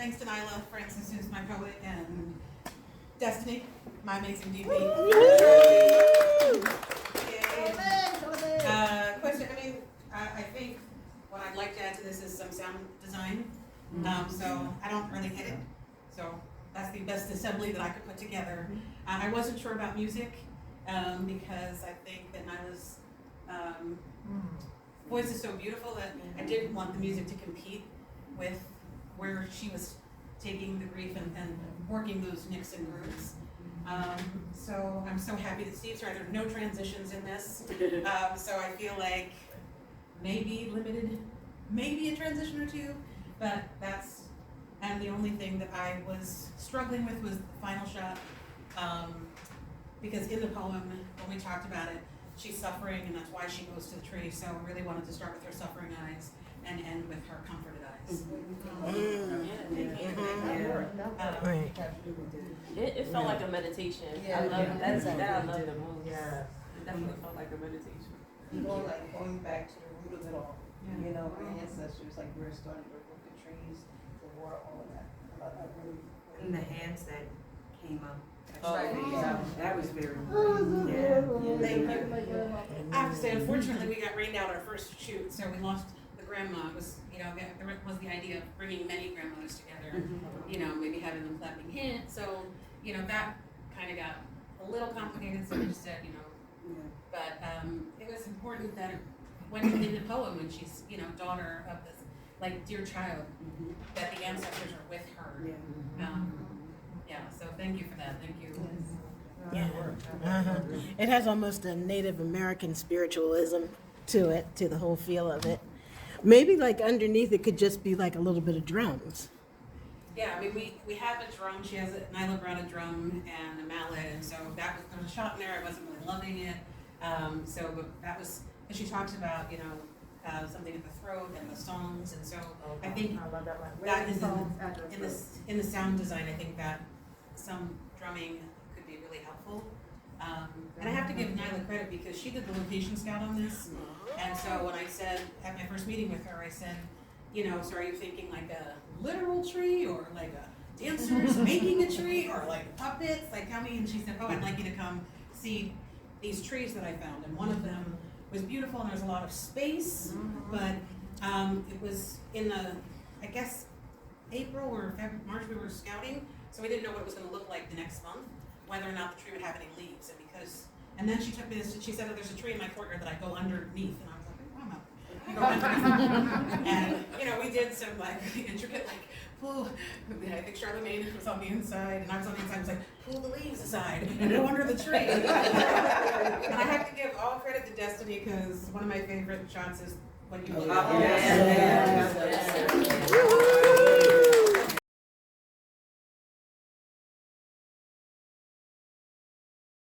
thanks to Naila, Francis, who's my poet, and Destiny, my amazing DP. Question, I think what I'd like to add to this is some sound design. So I don't really hit it. So that's the best assembly that I could put together. I wasn't sure about music because I think that Naila's voice is so beautiful that I didn't want the music to compete with where she was taking the grief and working those nicks and grooves. So I'm so happy that Steve's right. There's no transitions in this. So I feel like maybe limited, maybe a transition or two, but that's, and the only thing that I was struggling with was the final shot. Because in the poem, when we talked about it, she's suffering and that's why she goes to the tree. So I really wanted to start with her suffering eyes and end with her comforted eyes. It felt like a meditation. Yeah, I love that's that. I love the most. Yeah. It definitely felt like a meditation. Going back to the root of it all. You know, our ancestors, like we're starting to work with the trees, the water, all of that. I really, And the hands that came up. that was very Thank you. I have to say, unfortunately, we got rained out our first shoot, so we lost the grandma. It was, there was the idea of bringing many grandmothers together, maybe having them clapping hands. So, that kind of got a little complicated, so we just said, but it was important that when in the poem, when she's, daughter of this, like, dear child, that the ancestors are with her. So thank you for that. Thank you. Yeah. It has almost a Native American spiritualism to it, to the whole feel of it. Maybe like underneath it could just be like a little bit of drums. Yeah, we have a drum. Naila brought a drum and a mallet, and so there was a shot in there. I wasn't really loving it. But that was, and she talks about, something in the throat and the songs, and so I think that is in the sound design. I think that some drumming could be really helpful. And I have to give Naila credit because she did the location scout on this, and so when I said at my first meeting with her, I said, so are you thinking like a literal tree or like a dancers making a tree or like puppets? Like tell me, and she said, oh, I'd like you to come see these trees that I found, and one of them was beautiful and there's a lot of space, but it was in the, I guess, April or March we were scouting, so we didn't know what it was going to look like the next month, whether or not the tree would have any leaves, and then she took me this, she said that there's a tree in my courtyard that I go underneath, and I was like, oh, I'm not. And we did some like intricate pull. I think Charlemagne was on the inside, and I was on the inside. I was like, pull the leaves aside and go under the tree. And I have to give all credit to Destiny because one of my favorite shots is when you look up.